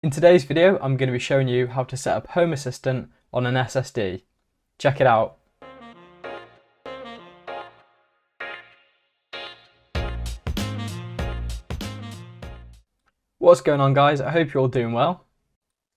In today's video, I'm going to be showing you how to set up Home Assistant on an SSD. Check it out. What's going on, guys? I hope you're all doing well.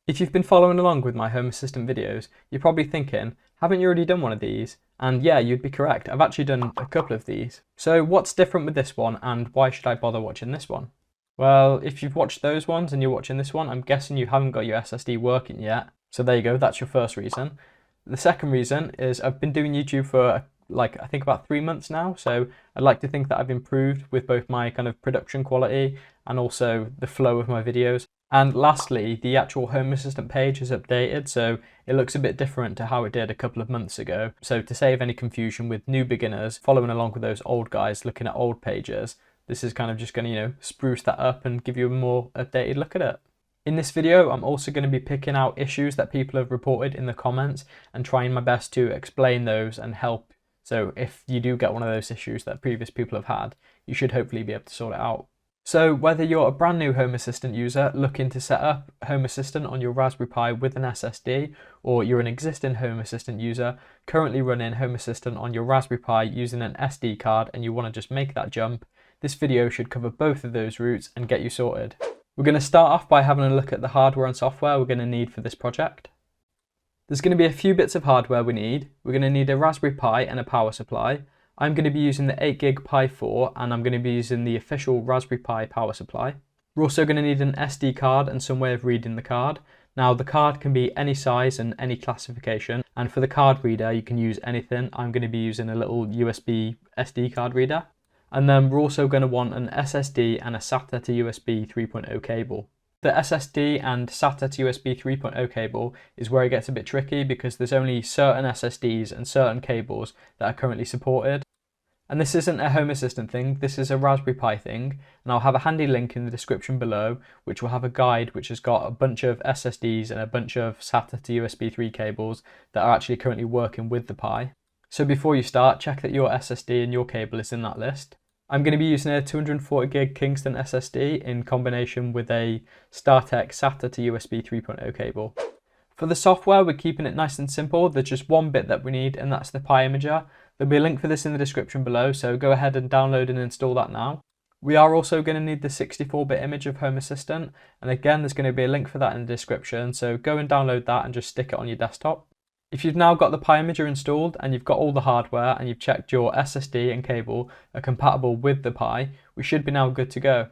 If you've been following along with my Home Assistant videos, you're probably thinking, haven't you already done one of these? And yeah, you'd be correct. I've actually done a couple of these. So what's different with this one, and why should I bother watching this one? Well, if you've watched those ones and you're watching this one, I'm guessing you haven't got your SSD working yet. So there you go, that's your first reason. The second reason is I've been doing YouTube for I think about 3 months now. So I'd like to think that I've improved with both my kind of production quality and also the flow of my videos. And lastly, the actual Home Assistant page is updated, so it looks a bit different to how it did a couple of months ago. So to save any confusion with new beginners following along with those old guys looking at old pages, this is kind of just going to, spruce that up and give you a more updated look at it. In this video, I'm also going to be picking out issues that people have reported in the comments and trying my best to explain those and help. So if you do get one of those issues that previous people have had, you should hopefully be able to sort it out. So whether you're a brand new Home Assistant user looking to set up Home Assistant on your Raspberry Pi with an SSD, or you're an existing Home Assistant user currently running Home Assistant on your Raspberry Pi using an SD card and you want to just make that jump, this video should cover both of those routes and get you sorted. We're going to start off by having a look at the hardware and software we're going to need for this project. There's going to be a few bits of hardware we need. We're going to need a Raspberry Pi and a power supply. I'm going to be using the 8GB Pi 4 and I'm going to be using the official Raspberry Pi power supply. We're also going to need an SD card and some way of reading the card. Now the card can be any size and any classification, and for the card reader you can use anything. I'm going to be using a little USB SD card reader. And then we're also going to want an SSD and a SATA to USB 3.0 cable. The SSD and SATA to USB 3.0 cable is where it gets a bit tricky because there's only certain SSDs and certain cables that are currently supported. And this isn't a Home Assistant thing, this is a Raspberry Pi thing, and I'll have a handy link in the description below which will have a guide which has got a bunch of SSDs and a bunch of SATA to USB 3 cables that are actually currently working with the Pi. So before you start, check that your SSD and your cable is in that list. I'm going to be using a 240GB Kingston SSD in combination with a StarTech SATA to USB 3.0 cable. For the software, we're keeping it nice and simple. There's just one bit that we need, and that's the Pi Imager. There'll be a link for this in the description below, so go ahead and download and install that now. We are also going to need the 64-bit image of Home Assistant, and again there's going to be a link for that in the description, so go and download that and just stick it on your desktop. If you've now got the Pi Imager installed and you've got all the hardware and you've checked your SSD and cable are compatible with the Pi, we should be now good to go.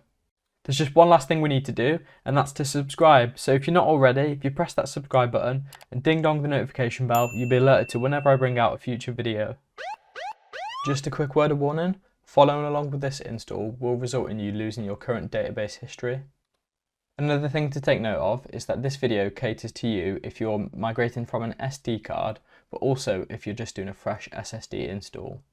There's just one last thing we need to do, and that's to subscribe. So if you're not already, if you press that subscribe button and ding dong the notification bell, you'll be alerted to whenever I bring out a future video. Just a quick word of warning, following along with this install will result in you losing your current database history. Another thing to take note of is that this video caters to you if you're migrating from an SD card, but also if you're just doing a fresh SSD install.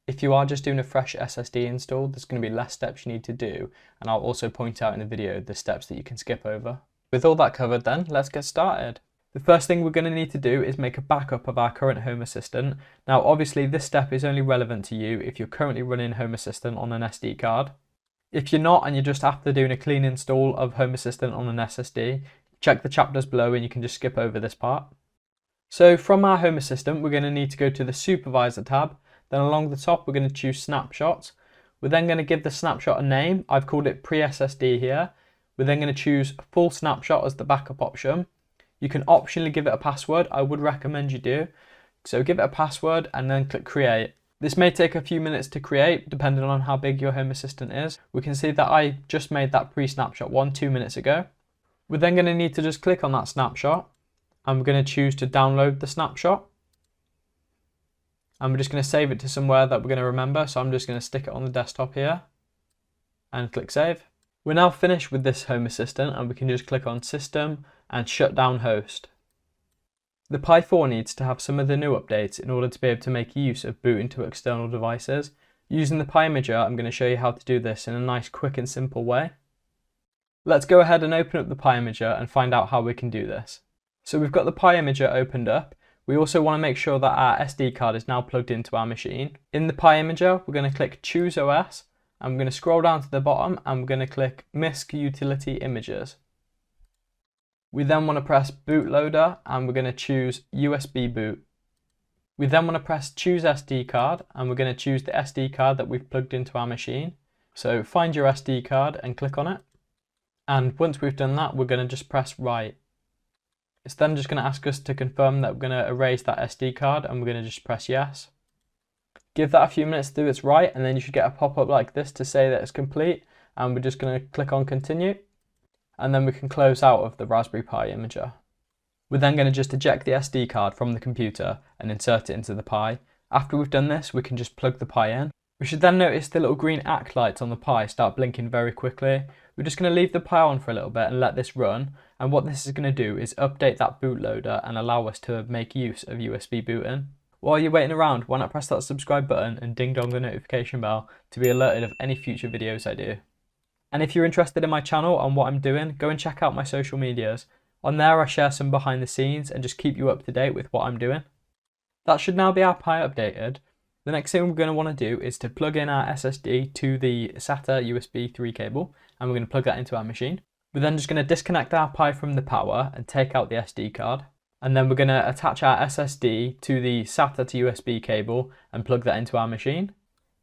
If you are just doing a fresh SSD install, there's going to be less steps you need to do, and I'll also point out in the video the steps that you can skip over. With all that covered then, let's get started. The first thing we're going to need to do is make a backup of our current Home Assistant. Now obviously this step is only relevant to you if you're currently running Home Assistant on an SD card. If you're not and you're just after doing a clean install of Home Assistant on an SSD, check the chapters below and you can just skip over this part. So from our Home Assistant, we're going to need to go to the Supervisor tab. Then along the top, we're going to choose Snapshot. We're then going to give the snapshot a name. I've called it Pre-SSD here. We're then going to choose Full Snapshot as the backup option. You can optionally give it a password. I would recommend you do. So give it a password and then click Create. This may take a few minutes to create, depending on how big your Home Assistant is. We can see that I just made that pre-snapshot one 2 minutes ago. We're then going to need to just click on that snapshot, and we're going to choose to download the snapshot. And we're just going to save it to somewhere that we're going to remember, so I'm just going to stick it on the desktop here, and click Save. We're now finished with this Home Assistant, and we can just click on System and Shut Down Host. The Pi 4 needs to have some of the new updates in order to be able to make use of booting to external devices. Using the Pi Imager, I'm going to show you how to do this in a nice, quick and simple way. Let's go ahead and open up the Pi Imager and find out how we can do this. So we've got the Pi Imager opened up. We also want to make sure that our SD card is now plugged into our machine. In the Pi Imager, we're going to click Choose OS, and we're going to scroll down to the bottom and we're going to click MISC Utility Images. We then want to press bootloader and we're going to choose USB boot. We then want to press choose SD card and we're going to choose the SD card that we've plugged into our machine. So find your SD card and click on it. And once we've done that, we're going to just press write. It's then just going to ask us to confirm that we're going to erase that SD card and we're going to just press yes. Give that a few minutes to do its write and then you should get a pop-up like this to say that it's complete, and we're just going to click on continue and then we can close out of the Raspberry Pi imager. We're then going to just eject the SD card from the computer and insert it into the Pi. After we've done this, we can just plug the Pi in. We should then notice the little green ACT lights on the Pi start blinking very quickly. We're just going to leave the Pi on for a little bit and let this run, and what this is going to do is update that bootloader and allow us to make use of USB booting. While you're waiting around, why not press that subscribe button and ding dong the notification bell to be alerted of any future videos I do. And if you're interested in my channel and what I'm doing, go and check out my social medias. On there I share some behind the scenes and just keep you up to date with what I'm doing. That should now be our Pi updated. The next thing we're going to want to do is to plug in our SSD to the SATA USB 3 cable, and we're going to plug that into our machine. We're then just going to disconnect our Pi from the power and take out the SD card. And then we're going to attach our SSD to the SATA to USB cable and plug that into our machine.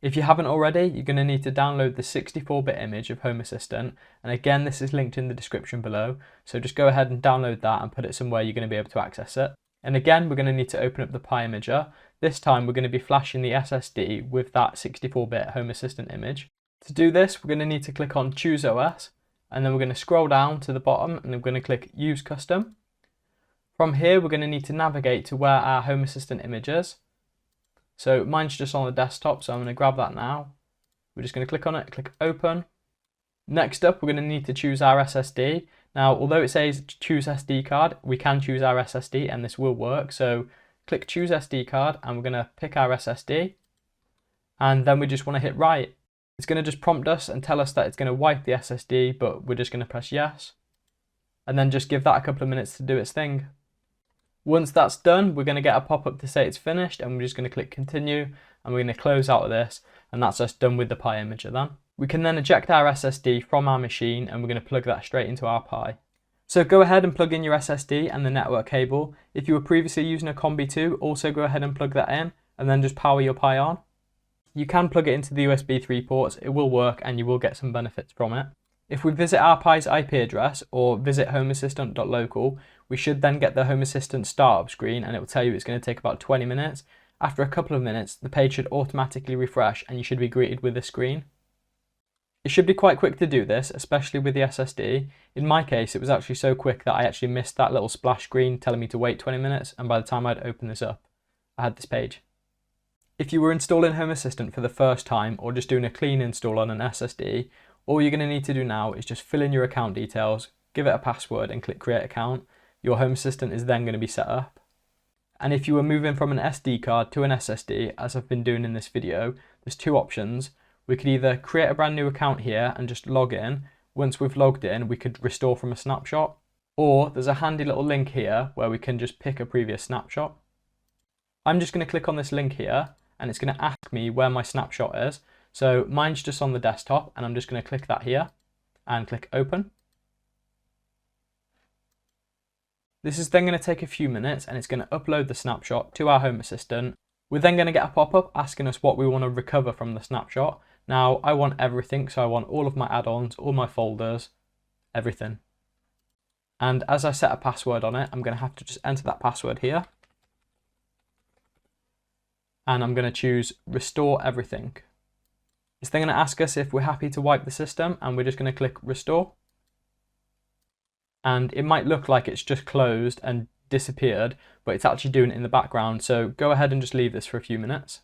If you haven't already, you're going to need to download the 64-bit image of HomeAssistant, and again this is linked in the description below, so just go ahead and download that and put it somewhere you're going to be able to access it. And again we're going to need to open up the Pi imager. This time we're going to be flashing the SSD with that 64-bit HomeAssistant image. To do this, we're going to need to click on Choose OS, and then we're going to scroll down to the bottom and we're going to click Use Custom. From here, we're going to need to navigate to where our HomeAssistant image is. So mine's just on the desktop, so I'm going to grab that now. We're just going to click on it, click Open. Next up, we're going to need to choose our SSD. Now, although it says choose SD card, we can choose our SSD and this will work. So click Choose SD card and we're going to pick our SSD. And then we just want to hit Write. It's going to just prompt us and tell us that it's going to wipe the SSD, but we're just going to press Yes. And then just give that a couple of minutes to do its thing. Once that's done, we're going to get a pop-up to say it's finished, and we're just going to click continue and we're going to close out of this, and that's us done with the Pi imager then. We can then eject our SSD from our machine and we're going to plug that straight into our Pi. So go ahead and plug in your SSD and the network cable. If you were previously using a Conbee II, also go ahead and plug that in and then just power your Pi on. You can plug it into the USB 3 ports, it will work and you will get some benefits from it. If we visit our Pi's IP address or visit homeassistant.local, we should then get the Home Assistant startup screen and it will tell you it's going to take about 20 minutes. After a couple of minutes, the page should automatically refresh and you should be greeted with a screen. It should be quite quick to do this, especially with the SSD. In my case, it was actually so quick that I actually missed that little splash screen telling me to wait 20 minutes, and by the time I'd open this up, I had this page. If you were installing Home Assistant for the first time or just doing a clean install on an SSD, all you're going to need to do now is just fill in your account details, give it a password and click Create Account. Your Home Assistant is then going to be set up. And if you were moving from an SD card to an SSD, as I've been doing in this video, there's two options. We could either create a brand new account here and just log in. Once we've logged in, we could restore from a snapshot. Or there's a handy little link here where we can just pick a previous snapshot. I'm just going to click on this link here and it's going to ask me where my snapshot is. So mine's just on the desktop and I'm just going to click that here and click Open. This is then going to take a few minutes and it's going to upload the snapshot to our Home Assistant. We're then going to get a pop-up asking us what we want to recover from the snapshot. Now I want everything, so I want all of my add-ons, all my folders, everything. And as I set a password on it, I'm going to have to just enter that password here. And I'm going to choose Restore Everything. It's then going to ask us if we're happy to wipe the system, and we're just going to click Restore. And it might look like it's just closed and disappeared, but it's actually doing it in the background, so go ahead and just leave this for a few minutes.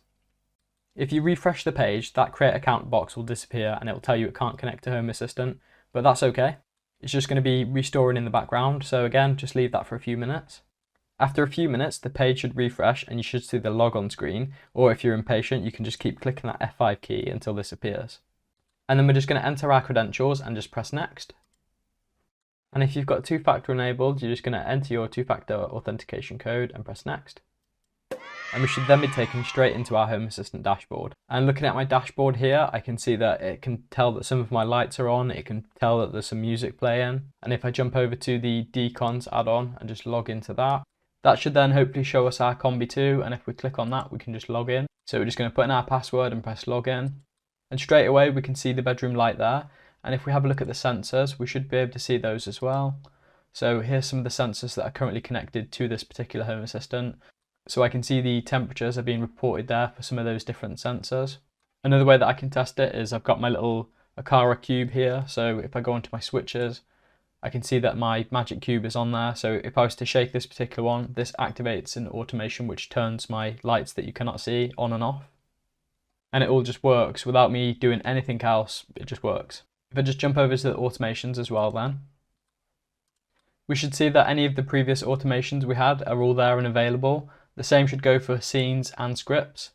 If you refresh the page, that Create Account box will disappear and it will tell you it can't connect to Home Assistant, but that's okay. It's just going to be restoring in the background, so again, just leave that for a few minutes. After a few minutes, the page should refresh and you should see the log on screen, or if you're impatient, you can just keep clicking that F5 key until this appears. And then we're just going to enter our credentials and just press Next. And if you've got two-factor enabled, you're just going to enter your two-factor authentication code and press Next. and we should then be taken straight into our Home Assistant dashboard. And looking at my dashboard here, I can see that it can tell that some of my lights are on, it can tell that there's some music playing, and if I jump over to the Decons add-on and just log into that, that should then hopefully show us our Conbee II, and if we click on that we can just log in. So we're just going to put in our password and press login, and straight away we can see the bedroom light there, and if we have a look at the sensors we should be able to see those as well. So here's some of the sensors that are currently connected to this particular Home Assistant. So I can see the temperatures are being reported there for some of those different sensors. Another way that I can test it is I've got my little Aqara cube here. So if I go onto my switches, I can see that my magic cube is on there. So if I was to shake this particular one, this activates an automation which turns my lights that you cannot see on and off. And it all just works without me doing anything else, it just works. If I just jump over to the automations as well then, we should see that any of the previous automations we had are all there and available. The same should go for scenes and scripts.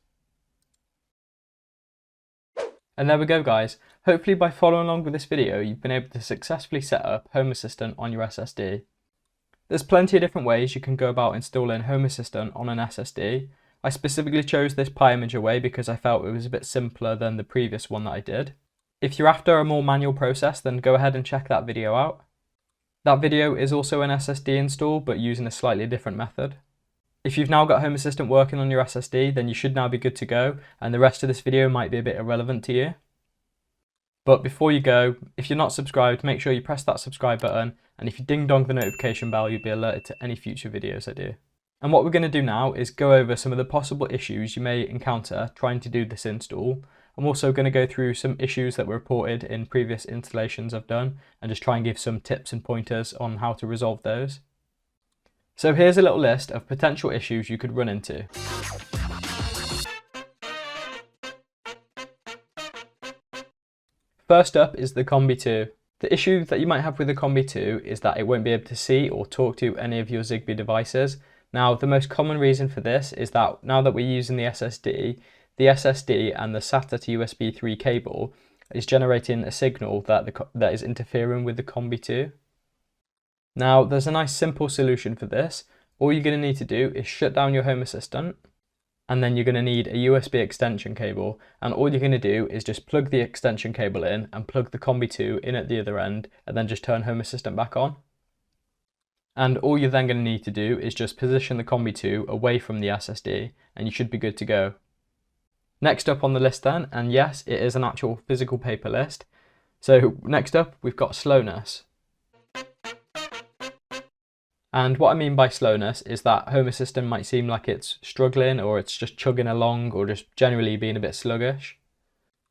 And there we go guys. Hopefully by following along with this video you've been able to successfully set up Home Assistant on your SSD. There's plenty of different ways you can go about installing Home Assistant on an SSD. I specifically chose this PyImager way because I felt it was a bit simpler than the previous one that I did. If you're after a more manual process then go ahead and check that video out. That video is also an SSD install but using a slightly different method. If you've now got Home Assistant working on your SSD then you should now be good to go, and the rest of this video might be a bit irrelevant to you. But before you go, if you're not subscribed, make sure you press that subscribe button, and if you ding dong the notification bell you'll be alerted to any future videos I do. And what we're going to do now is go over some of the possible issues you may encounter trying to do this install. I'm also going to go through some issues that were reported in previous installations I've done and just try and give some tips and pointers on how to resolve those. So here's a little list of potential issues you could run into. First up is the Conbee II. The issue that you might have with the Conbee II is that it won't be able to see or talk to any of your Zigbee devices. Now the most common reason for this is that now that we're using the SSD and the SATA to USB 3 cable is generating a signal that is interfering with the Conbee II. Now there's a nice simple solution for this. All you're going to need to do is shut down your Home Assistant, and then you're going to need a USB extension cable, and all you're going to do is just plug the extension cable in and plug the Conbee II in at the other end, and then just turn Home Assistant back on. And all you're then going to need to do is just position the Conbee II away from the SSD and you should be good to go. Next up on the list then, and yes, it is an actual physical paper list. So next up we've got slowness. And what I mean by slowness is that Home Assistant might seem like it's struggling, or it's just chugging along, or just generally being a bit sluggish.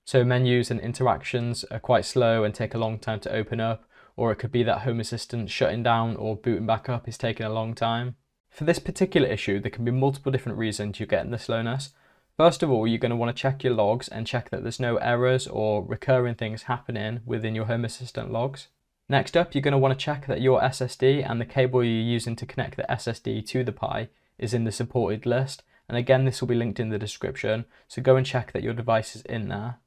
So menus and interactions are quite slow and take a long time to open up, or it could be that Home Assistant shutting down or booting back up is taking a long time. For this particular issue, there can be multiple different reasons you're getting the slowness. First of all, you're going to want to check your logs and check that there's no errors or recurring things happening within your Home Assistant logs. Next up, you're going to want to check that your SSD and the cable you're using to connect the SSD to the Pi is in the supported list. And again, this will be linked in the description, so go and check that your device is in there.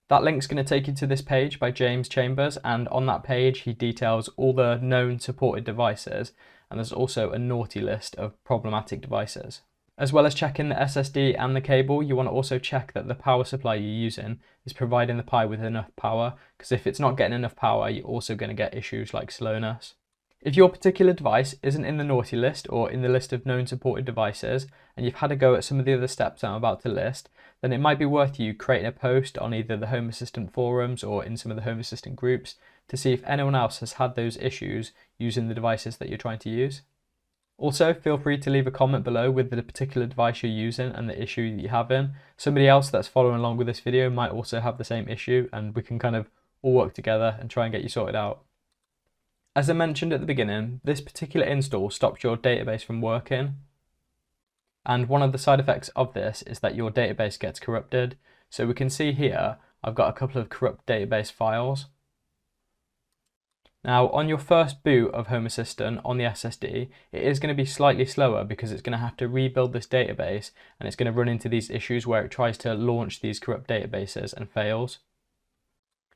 That link's going to take you to this page by James Chambers, and on that page he details all the known supported devices, and there's also a naughty list of problematic devices. As well as checking the SSD and the cable, you want to also check that the power supply you're using is providing the Pi with enough power, because if it's not getting enough power, you're also going to get issues like slowness. If your particular device isn't in the naughty list or in the list of known supported devices, and you've had a go at some of the other steps I'm about to list, then it might be worth you creating a post on either the Home Assistant forums or in some of the Home Assistant groups to see if anyone else has had those issues using the devices that you're trying to use. Also, feel free to leave a comment below with the particular device you're using and the issue that you're having. Somebody else that's following along with this video might also have the same issue, and we can kind of all work together and try and get you sorted out. As I mentioned at the beginning, this particular install stops your database from working. And one of the side effects of this is that your database gets corrupted. So we can see here, I've got a couple of corrupt database files. Now on your first boot of Home Assistant on the SSD, it is going to be slightly slower because it's going to have to rebuild this database, and it's going to run into these issues where it tries to launch these corrupt databases and fails.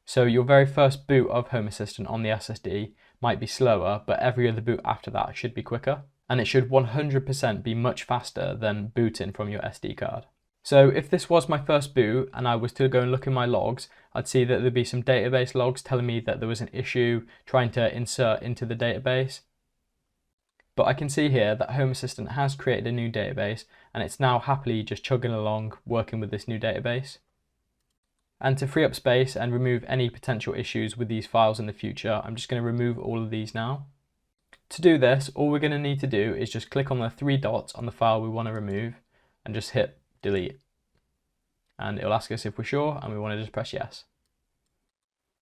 So your very first boot of Home Assistant on the SSD might be slower, but every other boot after that should be quicker. and it should 100% be much faster than booting from your SD card. So if this was my first boot and I was to go and look in my logs, I'd see that there'd be some database logs telling me that there was an issue trying to insert into the database. But I can see here that Home Assistant has created a new database and it's now happily just chugging along working with this new database. And to free up space and remove any potential issues with these files in the future, I'm just going to remove all of these now. To do this, all we're going to need to do is just click on the 3 dots on the file we want to remove and just hit delete. And it'll ask us if we're sure and we want to just press yes.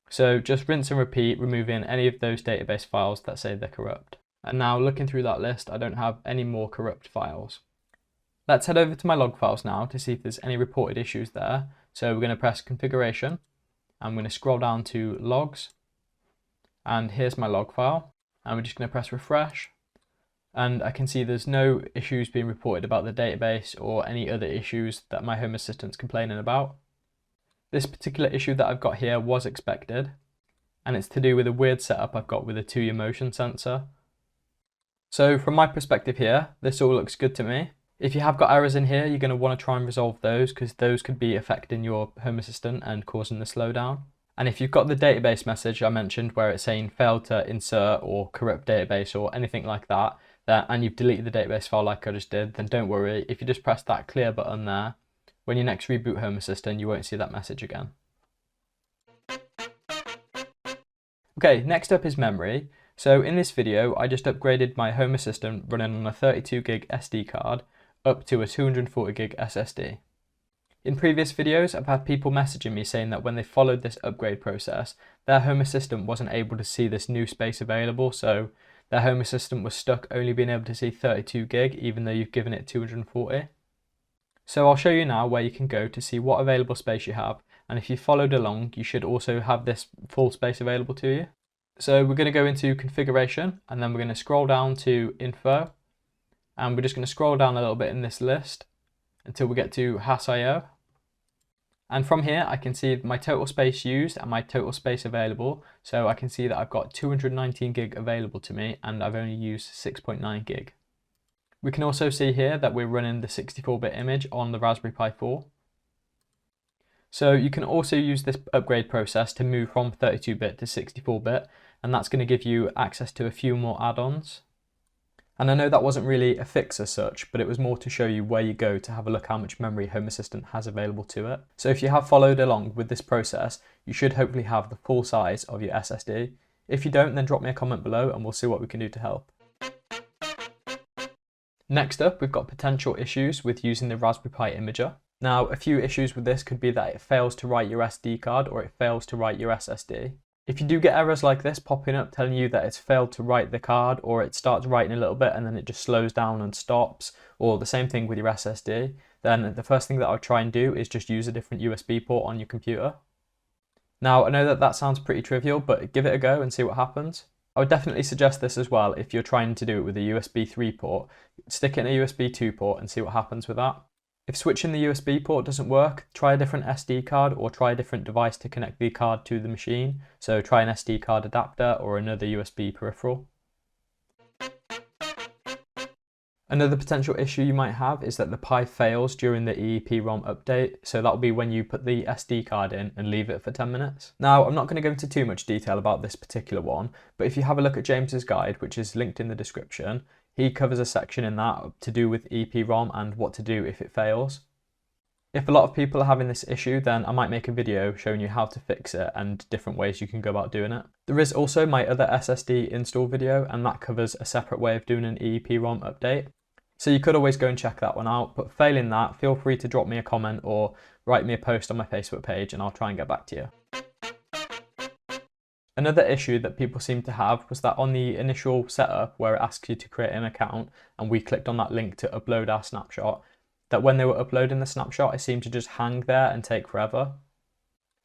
So just rinse and repeat, removing any of those database files that say they're corrupt. And now looking through that list, I don't have any more corrupt files. Let's head over to my log files now to see if there's any reported issues there. So we're going to press configuration. I'm going to scroll down to logs. And here's my log file. And we're just going to press refresh. And I can see there's no issues being reported about the database or any other issues that my Home Assistant's complaining about. This particular issue that I've got here was expected. And it's to do with a weird setup I've got with a 2-year motion sensor. So from my perspective here, this all looks good to me. If you have got errors in here, you're going to want to try and resolve those because those could be affecting your Home Assistant and causing the slowdown. And if you've got the database message I mentioned where it's saying failed to insert or corrupt database or anything like that, and you've deleted the database file like I just did, then don't worry. If you just press that clear button there, when you next reboot Home Assistant, you won't see that message again. Okay, next up is memory. So in this video, I just upgraded my Home Assistant running on a 32 gig SD card up to a 240 gig SSD. In previous videos, I've had people messaging me saying that when they followed this upgrade process, their Home Assistant wasn't able to see this new space available, so their Home Assistant was stuck only being able to see 32 gig even though you've given it 240. So I'll show you now where you can go to see what available space you have, and if you followed along, you should also have this full space available to you. So we're going to go into configuration and then we're going to scroll down to info, and we're just going to scroll down a little bit in this list until we get to HAS.io. And from here I can see my total space used and my total space available. So I can see that I've got 219 gig available to me and I've only used 6.9 gig. We can also see here that we're running the 64-bit image on the Raspberry Pi 4. So you can also use this upgrade process to move from 32-bit to 64-bit, and that's going to give you access to a few more add-ons. And I know that wasn't really a fix as such, but it was more to show you where you go to have a look how much memory Home Assistant has available to it. So if you have followed along with this process, you should hopefully have the full size of your SSD. If you don't, then drop me a comment below and we'll see what we can do to help. Next up, we've got potential issues with using the Raspberry Pi Imager. Now, a few issues with this could be that it fails to write your SD card or it fails to write your SSD. If you do get errors like this popping up telling you that it's failed to write the card, or it starts writing a little bit and then it just slows down and stops, or the same thing with your SSD, then the first thing that I would try and do is just use a different USB port on your computer. Now, I know that that sounds pretty trivial, but give it a go and see what happens. I would definitely suggest this as well if you're trying to do it with a USB 3 port. Stick it in a USB 2 port and see what happens with that. If switching the USB port doesn't work, try a different SD card or try a different device to connect the card to the machine. So try an SD card adapter or another USB peripheral. Another potential issue you might have is that the Pi fails during the EEPROM update. So that'll be when you put the SD card in and leave it for 10 minutes. Now, I'm not going to go into too much detail about this particular one, but if you have a look at James's guide, which is linked in the description, he covers a section in that to do with EEPROM and what to do if it fails. If a lot of people are having this issue, then I might make a video showing you how to fix it and different ways you can go about doing it. There is also my other SSD install video, and that covers a separate way of doing an EEPROM update. So you could always go and check that one out, but failing that, feel free to drop me a comment or write me a post on my Facebook page and I'll try and get back to you. Another issue that people seem to have was that on the initial setup where it asks you to create an account and we clicked on that link to upload our snapshot, that when they were uploading the snapshot it seemed to just hang there and take forever.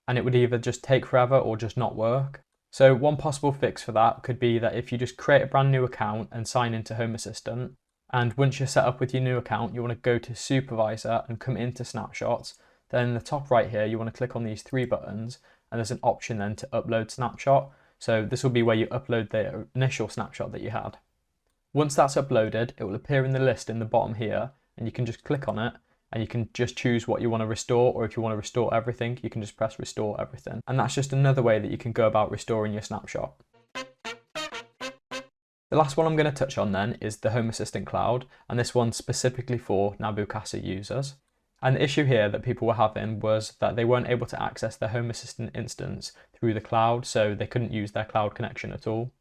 And it would either just take forever or just not work. So one possible fix for that could be that if you just create a brand new account and sign into Home Assistant, and once you're set up with your new account you want to go to Supervisor and come into Snapshots, then in the top right here you want to click on these 3 buttons, and there's an option then to upload snapshot. So this will be where you upload the initial snapshot that you had. Once that's uploaded, it will appear in the list in the bottom here, and you can just click on it and you can just choose what you want to restore, or if you want to restore everything, you can just press restore everything. And that's just another way that you can go about restoring your snapshot. The last one I'm going to touch on then is the Home Assistant Cloud, and this one's specifically for Nabu Casa users. And the issue here that people were having was that they weren't able to access their Home Assistant instance through the cloud, so they couldn't use their cloud connection at all.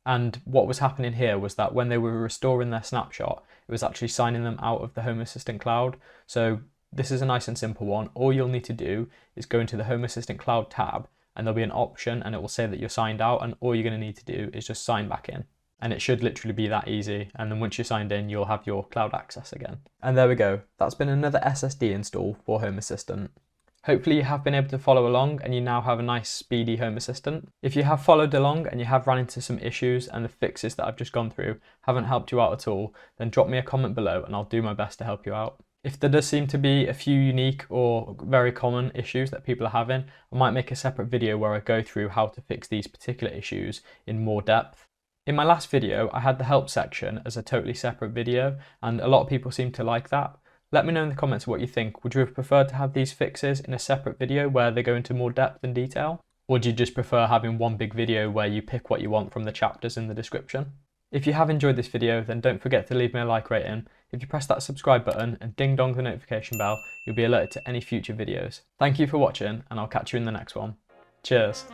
And what was happening here was that when they were restoring their snapshot, it was actually signing them out of the Home Assistant Cloud. So this is a nice and simple one. All you'll need to do is go into the Home Assistant Cloud tab, and there'll be an option and it will say that you're signed out, and all you're going to need to do is just sign back in. And it should literally be that easy, and then once you're signed in, you'll have your cloud access again. And there we go, that's been another SSD install for Home Assistant. Hopefully you have been able to follow along and you now have a nice speedy Home Assistant. If you have followed along and you have run into some issues and the fixes that I've just gone through haven't helped you out at all, then drop me a comment below and I'll do my best to help you out. If there does seem to be a few unique or very common issues that people are having, I might make a separate video where I go through how to fix these particular issues in more depth. In my last video, I had the help section as a totally separate video, and a lot of people seem to like that. Let me know in the comments what you think. Would you have preferred to have these fixes in a separate video where they go into more depth and detail? Or do you just prefer having one big video where you pick what you want from the chapters in the description? If you have enjoyed this video, then don't forget to leave me a like rating. If you press that subscribe button and ding dong the notification bell, you'll be alerted to any future videos. Thank you for watching, and I'll catch you in the next one. Cheers.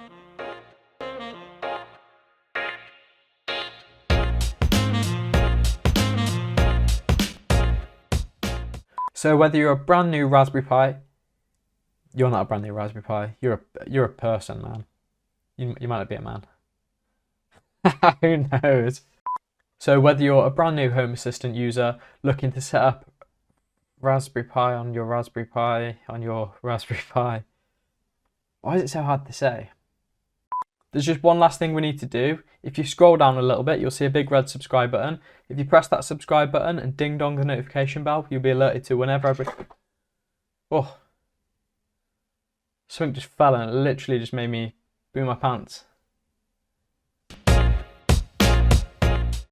So whether you're a brand new Raspberry Pi, you're not a brand new Raspberry Pi, you're a person, man. You might not be a man. Who knows? So whether you're a brand new Home Assistant user looking to set up Raspberry Pi on your Raspberry Pi on your Raspberry Pi. Why is it so hard to say? There's just one last thing we need to do. If you scroll down a little bit, you'll see a big red subscribe button. If you press that subscribe button and ding dong the notification bell, you'll be alerted to whenever Oh. Something just fell and it literally just made me boo my pants.